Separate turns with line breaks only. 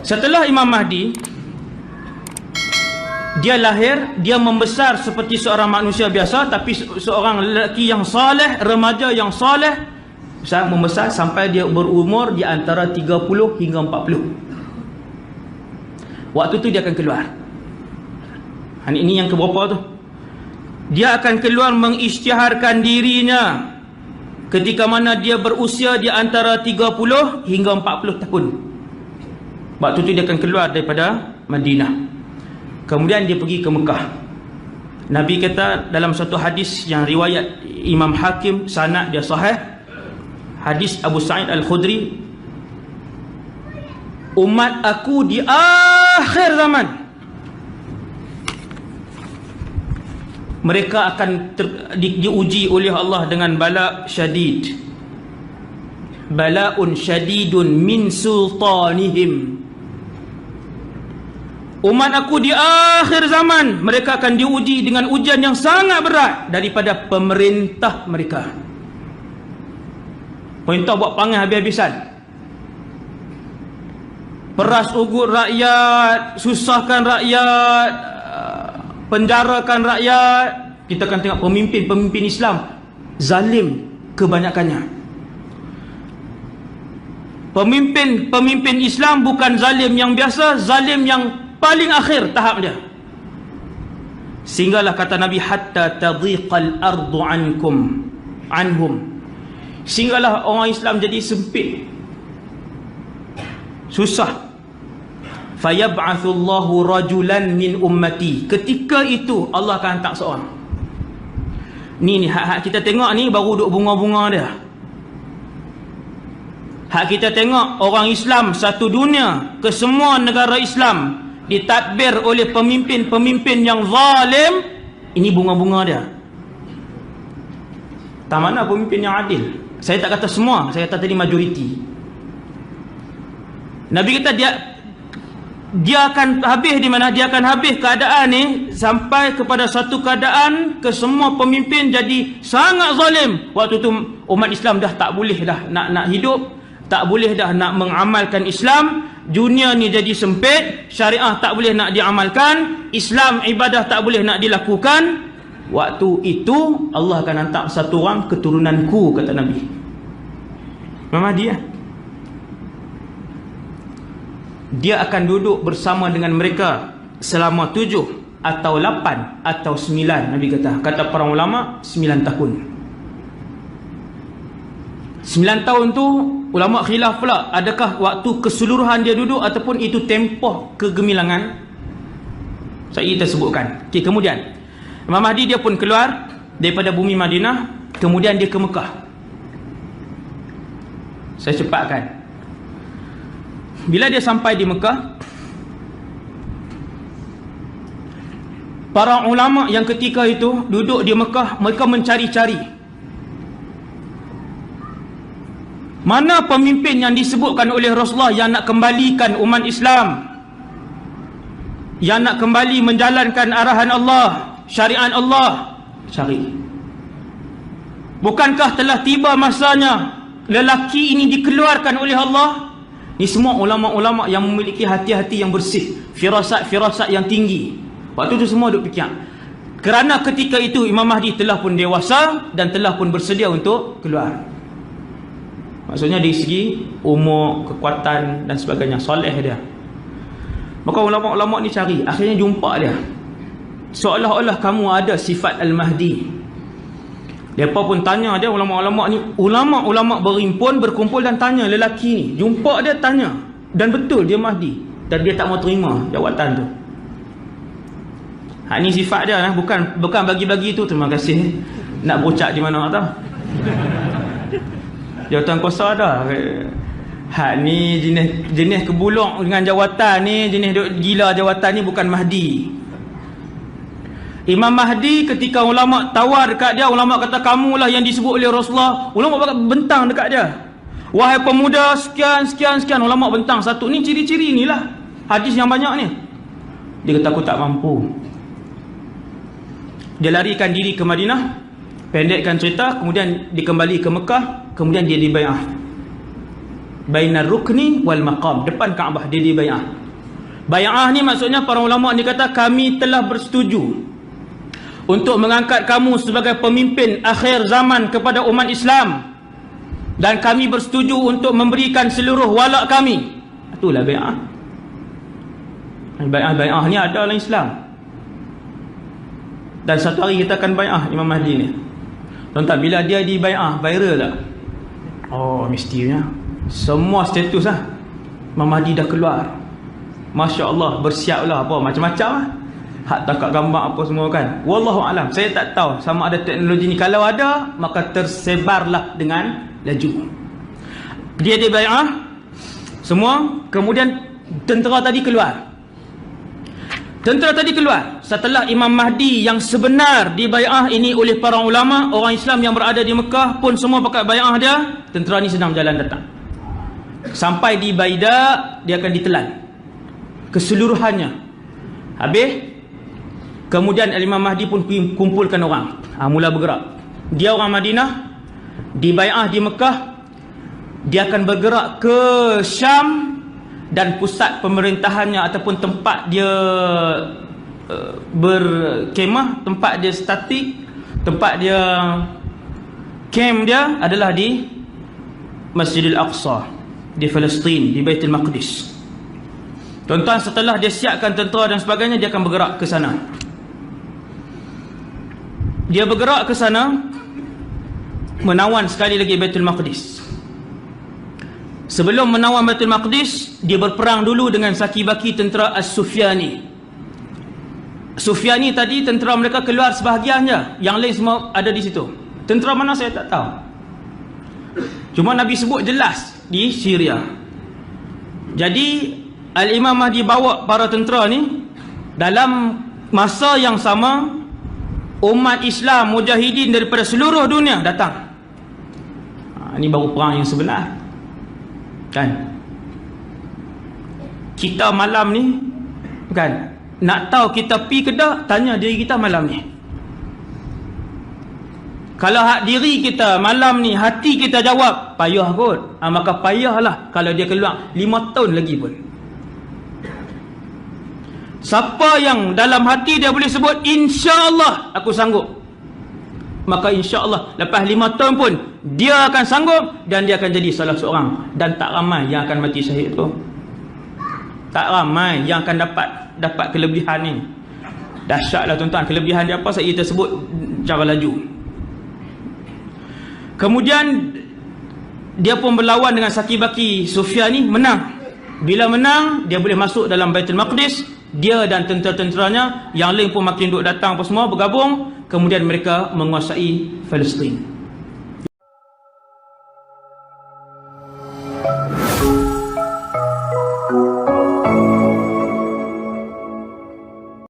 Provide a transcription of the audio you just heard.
Setelah Imam Mahdi, dia lahir, dia membesar seperti seorang manusia biasa, tapi seorang lelaki yang saleh, remaja yang saleh, membesar sampai dia berumur di antara 30 hingga 40. Waktu tu dia akan keluar. Ini yang keberapa tu? Dia akan keluar mengisytiharkan dirinya ketika mana dia berusia di antara 30 hingga 40 tahun. Waktu tu dia akan keluar daripada Madinah. Kemudian dia pergi ke Mekah. Nabi kata dalam satu hadis yang riwayat Imam Hakim, sanad dia sahih, hadis Abu Sa'id Al-Khudri, umat aku di akhir zaman mereka akan diuji oleh Allah dengan bala syadid, bala'un syadidun min sultanihim. Umat aku di akhir zaman mereka akan diuji dengan ujian yang sangat berat daripada pemerintah mereka. Pemerintah buat panggil habis-habisan, peras ugut rakyat, susahkan rakyat, penjarakan rakyat. Kita akan tengok pemimpin-pemimpin Islam zalim kebanyakannya. Pemimpin Islam bukan zalim yang biasa, zalim yang paling akhir tahap dia. Sehinggalah kata Nabi, hatta tadhiqal ardu anhum, sehinggalah orang Islam jadi sempit, susah. Fayab'athullahu rajulan min ummati, ketika itu Allah akan hantar seorang. Ni hak kita tengok ni baru duk bunga-bunga dia. Hak kita tengok orang Islam satu dunia, ke semua negara Islam ditadbir oleh pemimpin-pemimpin yang zalim. Ini bunga-bunga dia. Tak mana pemimpin yang adil. Saya tak kata semua, saya kata tadi majoriti. Nabi kata dia akan habis di mana? Dia akan habis keadaan ni sampai kepada satu keadaan ke semua pemimpin jadi sangat zalim. Waktu tu umat Islam dah tak boleh dah nak hidup, tak boleh dah nak mengamalkan Islam. Dunia ni jadi sempit, syariah tak boleh nak diamalkan, Islam ibadah tak boleh nak dilakukan. Waktu itu Allah akan hantar satu orang keturunanku, kata Nabi. Memang dia akan duduk bersama dengan mereka selama 7 atau 8 atau 9. Nabi kata para ulama 9 tahun. 9 tahun tu ulama khilaf pula, adakah waktu keseluruhan dia duduk ataupun itu tempoh kegemilangan. Kita sebutkan. Okey, kemudian Imam Mahdi dia pun keluar daripada bumi Madinah, kemudian dia ke Mekah. Saya cepatkan. Bila dia sampai di Mekah, para ulama yang ketika itu duduk di Mekah, mereka mencari-cari mana pemimpin yang disebutkan oleh Rasulullah yang nak kembalikan umat Islam, yang nak kembali menjalankan arahan Allah, syariat Allah. Cari. Bukankah telah tiba masanya lelaki ini dikeluarkan oleh Allah? Ini semua ulama-ulama yang memiliki hati-hati yang bersih, firasat-firasat yang tinggi. Waktu itu semua duk fikir. Kerana ketika itu Imam Mahdi telah pun dewasa dan telah pun bersedia untuk keluar. Maksudnya dari segi umur, kekuatan dan sebagainya, soleh dia. Maka ulama-ulama ni cari, akhirnya jumpa dia. Seolah-olah kamu ada sifat Al-Mahdi. Mereka pun tanya dia, ulama-ulama ni, ulama-ulama berimpun, berkumpul dan tanya lelaki ni. Jumpa dia, tanya. Dan betul dia Mahdi. Dan dia tak mau terima jawatan tu. Ni sifat dia lah. Bukan bagi-bagi tu. Terima kasih. Nak bocak di mana tau. Jawatan kuasa dah. Ni jenis kebulok dengan jawatan ni, jenis gila jawatan ni bukan Mahdi. Imam Mahdi ketika ulama tawar dekat dia, ulama kata kamulah yang disebut oleh Rasulullah, ulama bentang dekat dia. Wahai pemuda sekian. Ulama bentang satu. Ni ciri-ciri inilah hadis yang banyak ni. Dia kata aku tak mampu. Dia larikan diri ke Madinah. Pendekkan cerita, kemudian dia kembali ke Mekah, kemudian dia dibai'ah. bainar rukni wal maqam, depan Kaabah dia dibai'ah. Bai'ah ni maksudnya para ulama ni kata kami telah bersetuju untuk mengangkat kamu sebagai pemimpin akhir zaman kepada umat Islam, dan kami bersetuju untuk memberikan seluruh walak kami. Itulah bai'ah. Bai'ah ni ada dalam Islam. Dan satu hari kita akan bai'ah Imam Mahdi ni. Tuan-tuan, bila dia dibai'ah, viral tak? Oh, mestinya semua status lah Imam Mahdi dah keluar. Masya Allah, bersiaplah apa macam-macam lah. Hak tangkap gambar apa semua kan. Wallahu alam, saya tak tahu sama ada teknologi ni. Kalau ada, maka tersebarlah dengan laju. Dia dibai'ah semua, kemudian tentera tadi keluar. Tentera tadi keluar setelah Imam Mahdi yang sebenar dibai'ah ini oleh para ulama, orang Islam yang berada di Mekah pun semua pakai bai'ah dia. Tentera ni sedang jalan datang. Sampai di Baida, dia akan ditelan keseluruhannya. Habis, kemudian Imam Mahdi pun kumpulkan orang. Mula bergerak. Dia orang Madinah, dibai'ah di Mekah. Dia akan bergerak ke Syam, dan pusat pemerintahannya ataupun tempat dia berkemah, tempat dia statik, tempat dia camp dia adalah di Masjidil Aqsa, di Palestin, di Baitul Maqdis. Tuan-tuan, setelah dia siapkan tentera dan sebagainya, dia akan bergerak ke sana. Dia bergerak ke sana, menawan sekali lagi Baitul Maqdis. Sebelum menawan Baitul Maqdis, dia berperang dulu dengan saki-baki tentera As-Sufyani. Sufyani tadi, tentera mereka keluar sebahagiannya, yang lain semua ada di situ. Tentera mana saya tak tahu. Cuma Nabi sebut jelas di Syria. Jadi Al-Imam Mahdi bawa para tentera ni. Dalam masa yang sama, umat Islam mujahidin daripada seluruh dunia datang. Ini baru perang yang sebenar kan. Kita malam ni kan, nak tahu kita pi ke dak, tanya diri kita malam ni. Kalau hak diri kita malam ni, hati kita jawab payah kot, maka payahlah kalau dia keluar 5 tahun lagi pun. Siapa yang dalam hati dia boleh sebut insya-Allah aku sanggup, maka insya-Allah lepas 5 tahun pun dia akan sanggup, dan dia akan jadi salah seorang. Dan tak ramai yang akan mati syahid tu. Tak ramai yang akan dapat kelebihan ni. Dahsyatlah tuan-tuan. Kelebihan dia apa? Saya kita sebut cara laju. Kemudian dia pun berlawan dengan saki-baki Sufyan ni, menang. Bila menang, dia boleh masuk dalam Baitul Maqdis. Dia dan tentera-tenteranya yang lain pun makin duk datang apa semua, bergabung. Kemudian mereka menguasai Palestin.